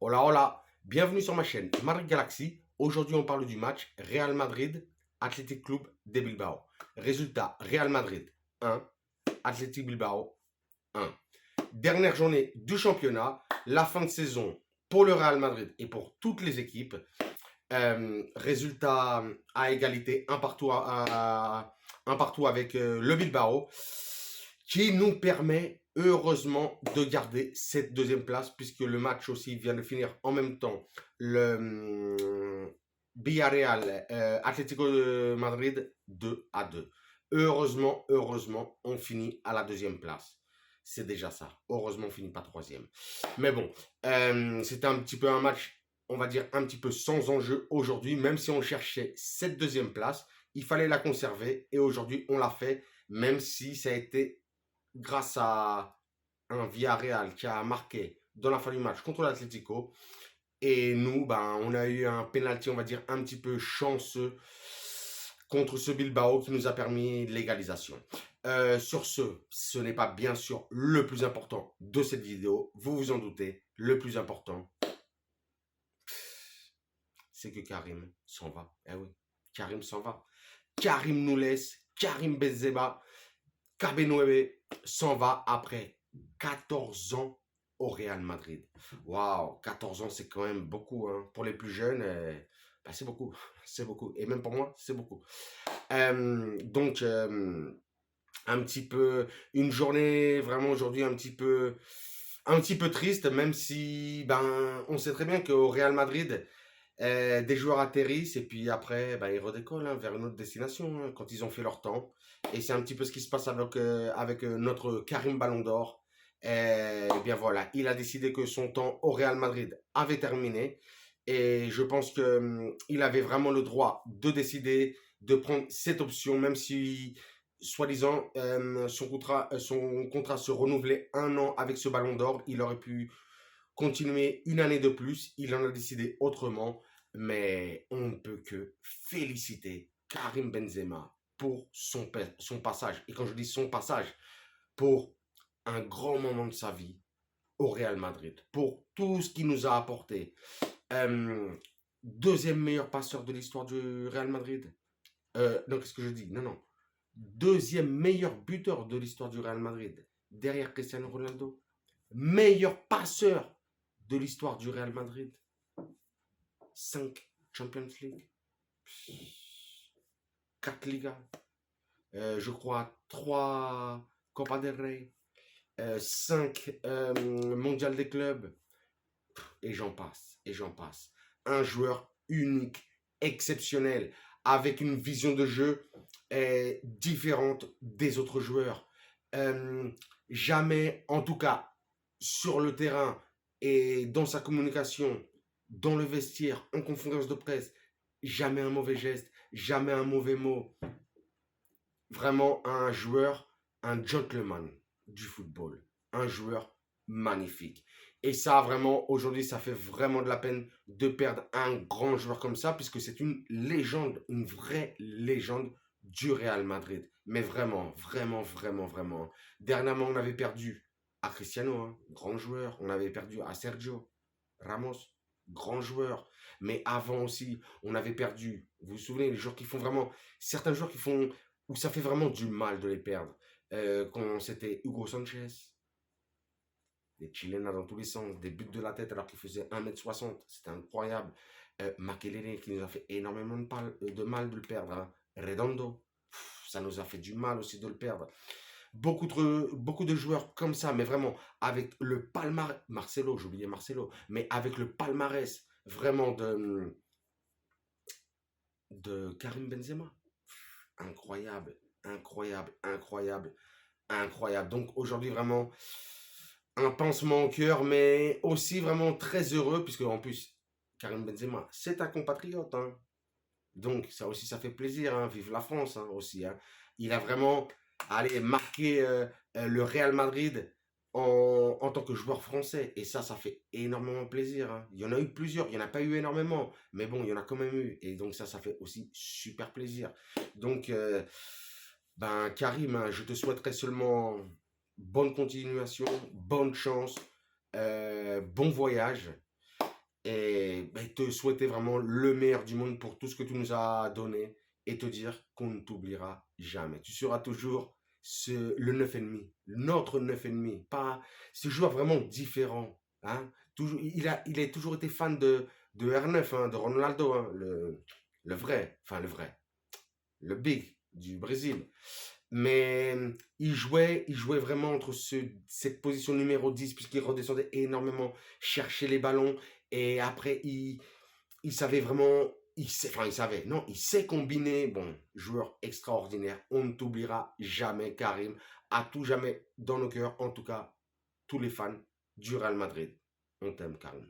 Hola, hola, bienvenue sur ma chaîne Madrid Galaxy. Aujourd'hui, on parle du match Real Madrid, Athletic Club de Bilbao. Résultat, Real Madrid 1, Athletic Bilbao 1. Dernière journée du championnat, la fin de saison pour le Real Madrid et pour toutes les équipes. Résultat à égalité, un partout avec le Bilbao, qui nous permet heureusement de garder cette deuxième place, puisque le match aussi vient de finir en même temps. Le Villarreal Atlético de Madrid 2-2. Heureusement, on finit à la deuxième place. C'est déjà ça. Heureusement, on finit pas troisième. Mais bon, c'était un petit peu un match, on va dire, un petit peu sans enjeu aujourd'hui. Même si on cherchait cette deuxième place, il fallait la conserver. Et aujourd'hui, on l'a fait, même si ça a été grâce à un Villarreal qui a marqué dans la fin du match contre l'Atlético. Et nous, on a eu un penalty, on va dire, un petit peu chanceux contre ce Bilbao qui nous a permis l'égalisation. Sur ce n'est pas bien sûr le plus important de cette vidéo. Vous vous en doutez, le plus important, c'est que Karim s'en va. Eh oui, Karim s'en va. Karim nous laisse. Karim Benzema, KB9 s'en va après 14 ans au Real Madrid. Waouh, 14 ans, c'est quand même beaucoup. Hein. Pour les plus jeunes, c'est beaucoup. C'est beaucoup. Et même pour moi, c'est beaucoup. Donc, un petit peu, une journée vraiment aujourd'hui un petit peu triste, même si on sait très bien qu'au Real Madrid, des joueurs atterrissent et puis après, ils redécollent vers une autre destination hein, quand ils ont fait leur temps. Et c'est un petit peu ce qui se passe avec notre Karim Ballon d'Or. Et bien voilà, il a décidé que son temps au Real Madrid avait terminé. Et je pense qu'il avait vraiment le droit de décider de prendre cette option, même si, soi-disant, son contrat se renouvelait un an avec ce Ballon d'Or. Il aurait pu continuer une année de plus. Il en a décidé autrement. Mais on ne peut que féliciter Karim Benzema pour son passage. Et quand je dis son passage, pour un grand moment de sa vie au Real Madrid. Pour tout ce qu'il nous a apporté. Deuxième meilleur passeur de l'histoire du Real Madrid. Non, qu'est-ce que je dis? Non, non. Deuxième meilleur buteur de l'histoire du Real Madrid. Derrière Cristiano Ronaldo. Meilleur passeur de l'histoire du Real Madrid. 5 Champions League, 4 Ligas, je crois 3 Copa del Rey, 5 Mondial des clubs, et j'en passe, et j'en passe. Un joueur unique, exceptionnel, avec une vision de jeu différente des autres joueurs. Jamais, en tout cas, sur le terrain et dans sa communication, dans le vestiaire, en conférence de presse, jamais un mauvais geste, jamais un mauvais mot. Vraiment un joueur, un gentleman du football. Un joueur magnifique. Et ça, vraiment, aujourd'hui, ça fait vraiment de la peine de perdre un grand joueur comme ça, puisque c'est une légende, une vraie légende du Real Madrid. Mais vraiment, vraiment, vraiment, vraiment. Dernièrement, on avait perdu à Cristiano, hein, grand joueur. On avait perdu à Sergio Ramos, grand joueur. Mais avant aussi, on avait perdu. Vous vous souvenez, les joueurs qui font vraiment... Certains joueurs qui font... Où ça fait vraiment du mal de les perdre. Quand c'était Hugo Sanchez, des Chilena dans tous les sens, des buts de la tête alors qu'il faisait 1m60, c'était incroyable. Makelele qui nous a fait énormément de mal de le perdre. Hein. Redondo, ça nous a fait du mal aussi de le perdre. Beaucoup de joueurs comme ça, mais vraiment avec le palmarès, Marcelo, j'oubliais Marcelo, mais avec le palmarès vraiment de Karim Benzema. Incroyable, incroyable, incroyable, incroyable. Donc aujourd'hui vraiment un pansement au cœur, mais aussi vraiment très heureux, puisque en plus, Karim Benzema, c'est un compatriote. Hein. Donc ça aussi, ça fait plaisir. Hein. Vive la France hein, aussi. Hein. Il a vraiment marqué le Real Madrid en tant que joueur français. Et ça fait énormément plaisir. Hein. Il y en a eu plusieurs. Il n'y en a pas eu énormément. Mais bon, il y en a quand même eu. Et donc ça fait aussi super plaisir. Donc, Karim, hein, je te souhaiterais seulement bonne continuation, bonne chance, bon voyage. et ben, te souhaiter vraiment le meilleur du monde pour tout ce que tu nous as donné et te dire qu'on ne t'oubliera jamais. Tu seras toujours le 9,5, notre 9,5, pas ce joueur vraiment différent. Hein. Toujours, il a toujours été fan de R9, hein, de Ronaldo, hein, le vrai, enfin le vrai, le big du Brésil. Mais il jouait vraiment entre cette position numéro 10 puisqu'il redescendait énormément chercher les ballons. Et après, il savait vraiment, enfin il savait, non, il sait combiner. Bon, joueur extraordinaire. On ne t'oubliera jamais, Karim. À tout jamais dans nos cœurs, en tout cas, tous les fans du Real Madrid. On t'aime, Karim.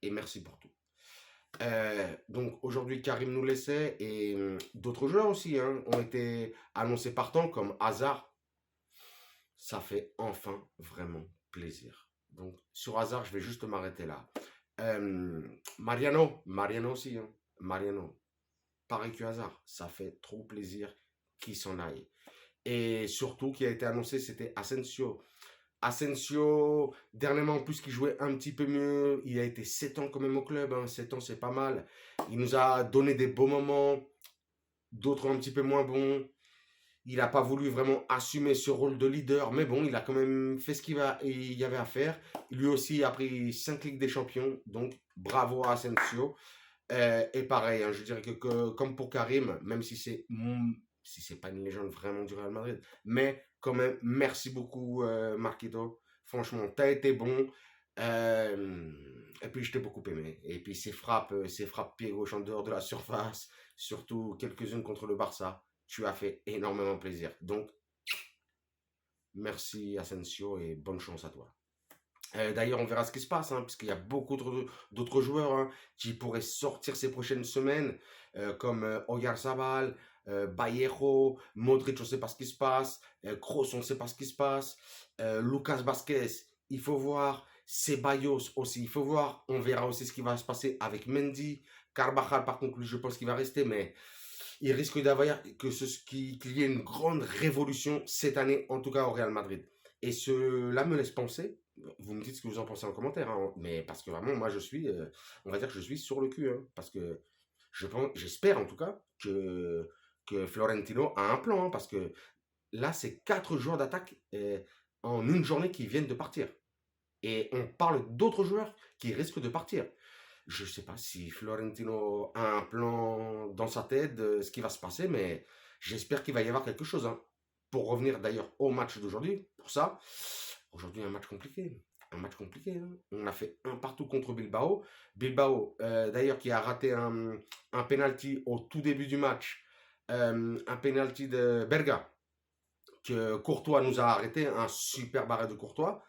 Et merci pour tout. Donc aujourd'hui, Karim nous laissait et d'autres joueurs aussi hein, ont été annoncés partants comme Hazard. Ça fait enfin vraiment plaisir. Donc sur Hazard, je vais juste m'arrêter là. Mariano aussi. Hein. Mariano, pareil que Hazard, ça fait trop plaisir qu'il s'en aille. Et surtout, qui a été annoncé, c'était Asensio. Asensio, dernièrement, en plus, qui jouait un petit peu mieux. Il a été 7 ans quand même au club. Hein. 7 ans, c'est pas mal. Il nous a donné des beaux moments, d'autres un petit peu moins bons. Il n'a pas voulu vraiment assumer ce rôle de leader, mais bon, il a quand même fait ce qu'il y avait à faire. Lui aussi a pris 5 Ligues des Champions, donc bravo à Asensio. Et pareil, hein, je dirais que comme pour Karim, même si c'est pas une légende vraiment du Real Madrid, mais quand même, merci beaucoup Marquito. Franchement, t'as été bon. Et puis je t'ai beaucoup aimé. Et puis ces frappes pied gauche en dehors de la surface, surtout quelques-unes contre le Barça, tu as fait énormément plaisir. Donc, merci Asensio et bonne chance à toi. D'ailleurs, on verra ce qui se passe, hein, puisqu'il y a beaucoup d'autres joueurs hein, qui pourraient sortir ces prochaines semaines, comme Oyarzabal, Vallejo, Modric, on ne sait pas ce qui se passe, Kroos, on ne sait pas ce qui se passe, Lucas Vazquez, il faut voir, Ceballos aussi, il faut voir, on verra aussi ce qui va se passer avec Mendy, Carvajal, par contre, lui, je pense qu'il va rester, mais il risque d'avoir qu'il y ait une grande révolution cette année, en tout cas au Real Madrid. Et cela me laisse penser, vous me dites ce que vous en pensez en commentaire, hein, mais parce que vraiment, moi, on va dire que je suis sur le cul, hein, parce que j'espère en tout cas que Florentino a un plan, hein, parce que là, c'est 4 joueurs d'attaque en une journée qui viennent de partir. Et on parle d'autres joueurs qui risquent de partir. Je ne sais pas si Florentino a un plan dans sa tête de ce qui va se passer, mais j'espère qu'il va y avoir quelque chose. Hein. Pour revenir d'ailleurs au match d'aujourd'hui, pour ça, aujourd'hui un match compliqué. Un match compliqué. Hein. On a fait un partout contre Bilbao. Bilbao, d'ailleurs, qui a raté un penalty au tout début du match. Un penalty de Berga, que Courtois nous a arrêté. Un super barré de Courtois.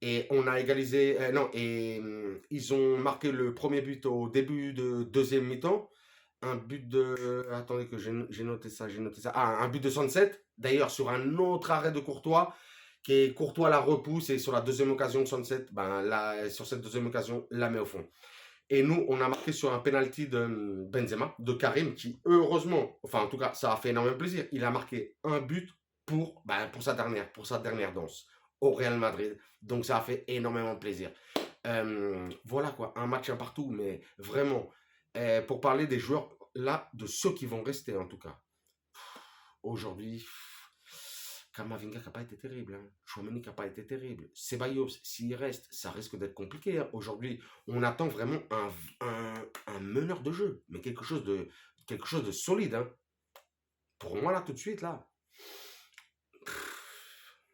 Et on a égalisé. Non, et ils ont marqué le premier but au début de deuxième mi-temps. Un but de. Attendez, que j'ai noté ça, j'ai noté ça. Ah, un but de Sunset. D'ailleurs, sur un autre arrêt de Courtois, Courtois la repousse et sur la deuxième occasion, Sunset, ben, sur cette deuxième occasion, la met au fond. Et nous, on a marqué sur un penalty de Benzema, de Karim, qui heureusement, enfin en tout cas, ça a fait énormément plaisir. Il a marqué un but pour sa dernière danse au Real Madrid. Donc ça a fait énormément plaisir. Voilà quoi, un match un partout, mais vraiment, pour parler des joueurs là, de ceux qui vont rester en tout cas. Aujourd'hui, Kamavinga qui n'a pas été terrible. Hein. Chouameni qui n'a pas été terrible. Ceballos, s'il reste, ça risque d'être compliqué. Hein. Aujourd'hui, on attend vraiment un meneur de jeu, mais quelque chose de solide. Hein. Pour moi, là, tout de suite, là,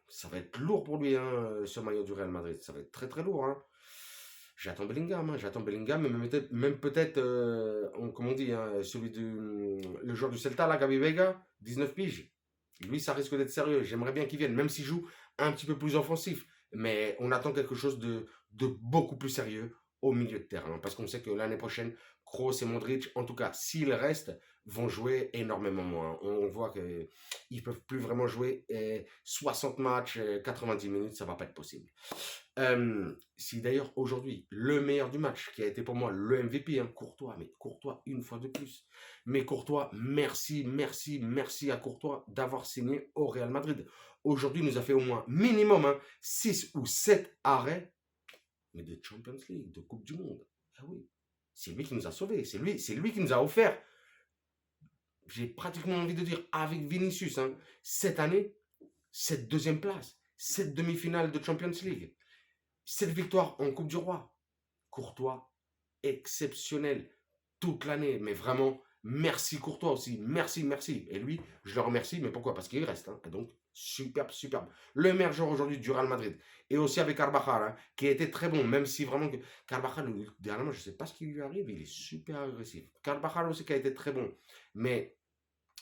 ça va être lourd pour lui, hein, ce maillot du Real Madrid. Ça va être très très lourd. Hein. J'attends Bellingham, même peut-être, comme on dit, hein, le joueur du Celta, là, Gabi Vega, 19 piges. Lui, ça risque d'être sérieux. J'aimerais bien qu'il vienne, même s'il joue un petit peu plus offensif. Mais on attend quelque chose de beaucoup plus sérieux au milieu de terrain. Parce qu'on sait que l'année prochaine, Kroos et Modric, en tout cas, s'ils restent, vont jouer énormément moins. On voit qu'ils ne peuvent plus vraiment jouer 60 matchs, 90 minutes, ça ne va pas être possible. Si d'ailleurs aujourd'hui, le meilleur du match, qui a été pour moi le MVP, hein, Courtois, mais Courtois une fois de plus. Mais Courtois, merci à Courtois d'avoir signé au Real Madrid. Aujourd'hui, il nous a fait au moins minimum 6 ou 7 arrêts, mais de Champions League, de Coupe du Monde. Ah oui, c'est lui qui nous a sauvés, c'est lui qui nous a offert, j'ai pratiquement envie de dire, avec Vinicius, hein, cette année, cette deuxième place, cette demi-finale de Champions League, cette victoire en Coupe du Roi. Courtois, exceptionnel toute l'année, mais vraiment, merci Courtois aussi, merci, merci. Et lui, je le remercie, mais pourquoi? Parce qu'il reste, hein. Et donc, superbe, superbe. Le meilleur joueur aujourd'hui du Real Madrid. Et aussi avec Carvajal, hein, qui a été très bon, même si vraiment, Carvajal, dernièrement, je ne sais pas ce qui lui arrive, il est super agressif. Carvajal aussi qui a été très bon. Mais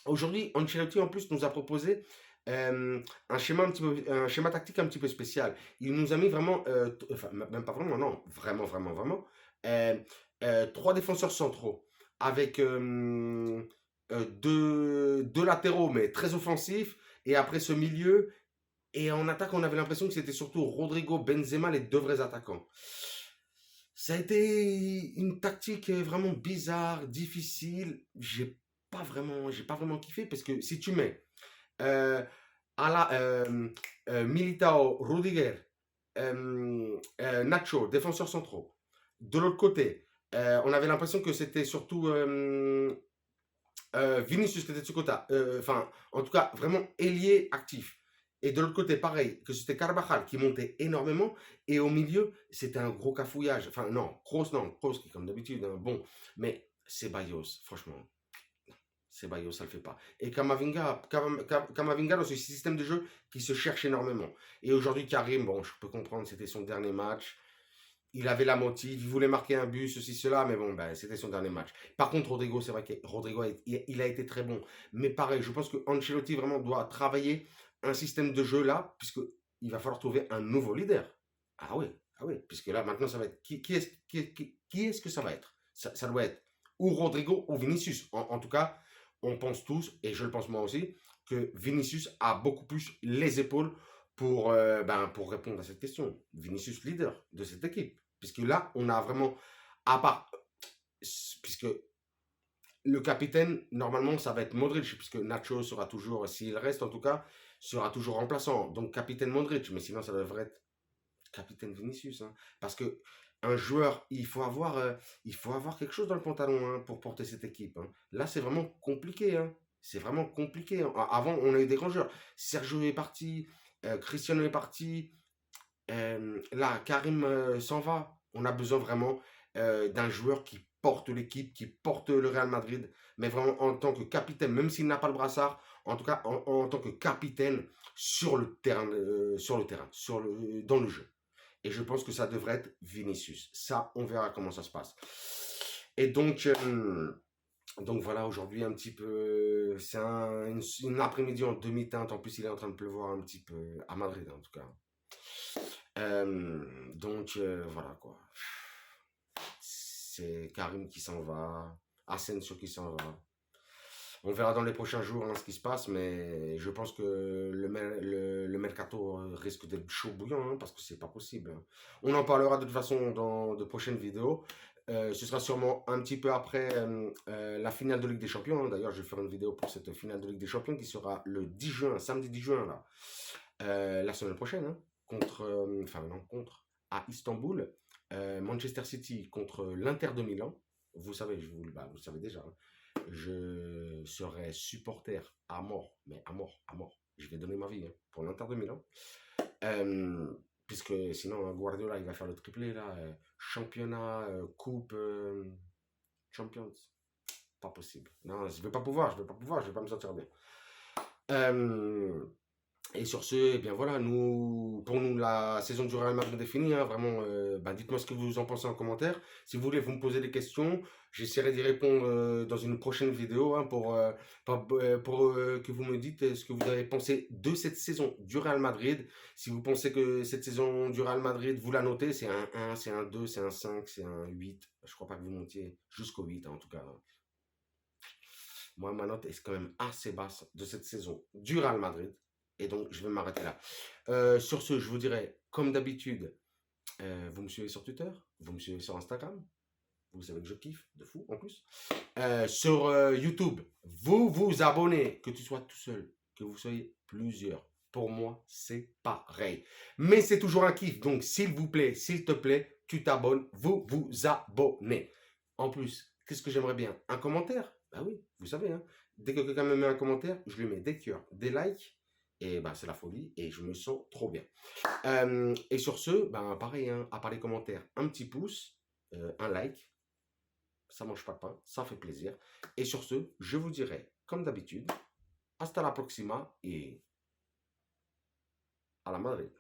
aujourd'hui, Ancelotti en plus nous a proposé un schéma tactique un petit peu spécial. Il nous a mis vraiment, enfin même pas vraiment, non, vraiment, vraiment, vraiment, euh, trois défenseurs centraux avec deux latéraux mais très offensifs et après ce milieu. Et en attaque, on avait l'impression que c'était surtout Rodrigo, Benzema, les deux vrais attaquants. Ça a été une tactique vraiment bizarre, difficile. J'ai pas vraiment kiffé parce que si tu mets euh, Militao, Rudiger, Nacho, défenseurs centraux. De l'autre côté, on avait l'impression que c'était surtout Vinicius qui était de ce côté. Enfin, en tout cas, vraiment ailier actif. Et de l'autre côté, pareil, que c'était Carvajal qui montait énormément. Et au milieu, c'était un gros cafouillage. Enfin, non, Kroos qui comme d'habitude, hein, bon. Mais Ceballos, franchement, Ceballos, ça le fait pas. Et Kamavinga dans ce système de jeu qui se cherche énormément. Et aujourd'hui, Karim, bon, je peux comprendre, c'était son dernier match. Il avait la motive, il voulait marquer un but, ceci, cela, mais bon, ben, c'était son dernier match. Par contre, Rodrigo, c'est vrai que Rodrigo, il a été très bon. Mais pareil, je pense que Ancelotti vraiment doit travailler un système de jeu là, puisqu'il va falloir trouver un nouveau leader. Ah oui, puisque là, maintenant, ça va être. Qui est-ce que ça va être ça doit être ou Rodrigo ou Vinicius. En tout cas, on pense tous, et je le pense moi aussi, que Vinicius a beaucoup plus les épaules pour répondre à cette question. Vinicius, leader de cette équipe. Puisque là, on a vraiment, à part, puisque le capitaine, normalement, ça va être Modric, puisque Nacho sera toujours, s'il reste en tout cas, sera toujours remplaçant. Donc, capitaine Modric, mais sinon, ça devrait être capitaine Vinicius. Hein. Parce que un joueur, il faut avoir quelque chose dans le pantalon hein, pour porter cette équipe. Hein. Là, c'est vraiment compliqué. Hein. C'est vraiment compliqué. Hein. Avant, on a eu des grands joueurs. Sergio est parti, Cristiano est parti. Là, Karim s'en va. On a besoin vraiment d'un joueur qui porte l'équipe, qui porte le Real Madrid, mais vraiment en tant que capitaine, même s'il n'a pas le brassard, en tout cas en tant que capitaine sur le terrain, dans le jeu. Et je pense que ça devrait être Vinicius. Ça, on verra comment ça se passe. Et donc voilà, aujourd'hui un petit peu, c'est une après-midi en demi-teinte. En plus, il est en train de pleuvoir un petit peu à Madrid en tout cas. Voilà quoi. C'est Karim qui s'en va, Asensio qui s'en va. On verra dans les prochains jours hein, ce qui se passe, mais je pense que le mercato risque d'être chaud bouillant hein, parce que c'est pas possible. Hein. On en parlera de toute façon dans de prochaines vidéos. Ce sera sûrement un petit peu après la finale de Ligue des Champions. Hein. D'ailleurs, je vais faire une vidéo pour cette finale de Ligue des Champions qui sera le 10 juin, samedi 10 juin, là, la semaine prochaine. Hein à Istanbul, Manchester City contre l'Inter de Milan. Vous savez, vous le savez déjà. Hein. Je serai supporter à mort, mais à mort, à mort. Je vais donner ma vie hein, pour l'Inter de Milan. Puisque sinon, Guardiola, il va faire le triplé là. Championnat, coupe, Champions. Pas possible. Non, je vais pas pouvoir, je vais pas me sentir bien. Et sur ce, eh bien voilà, pour nous, la saison du Real Madrid est finie. Hein, vraiment, dites-moi ce que vous en pensez en commentaire. Si vous voulez, vous me posez des questions. J'essaierai d'y répondre dans une prochaine vidéo hein, pour que vous me dites ce que vous avez pensé de cette saison du Real Madrid. Si vous pensez que cette saison du Real Madrid, vous la notez, c'est un 1, c'est un 2, c'est un 5, c'est un 8. Je crois pas que vous montiez jusqu'au 8 hein, en tout cas. Moi, ma note est quand même assez basse de cette saison du Real Madrid. Et donc, je vais m'arrêter là. Sur ce, je vous dirais, comme d'habitude, vous me suivez sur Twitter, vous me suivez sur Instagram. Vous savez que je kiffe, de fou en plus. Sur YouTube, vous vous abonnez, que tu sois tout seul, que vous soyez plusieurs. pour moi, c'est pareil. Mais c'est toujours un kiff. Donc, s'il vous plaît, s'il te plaît, tu t'abonnes, vous vous abonnez. En plus, qu'est-ce que j'aimerais bien? Un commentaire? Bah oui, vous savez, hein. Dès que quelqu'un me met un commentaire, je lui mets des cœurs, des likes. Et bah, c'est la folie et je me sens trop bien. Et sur ce, ben, pareil, hein, à part les commentaires, un petit pouce, un like. Ça mange pas de pain, ça fait plaisir. Et sur ce, je vous dirai, comme d'habitude, hasta la próxima et à la Madrid.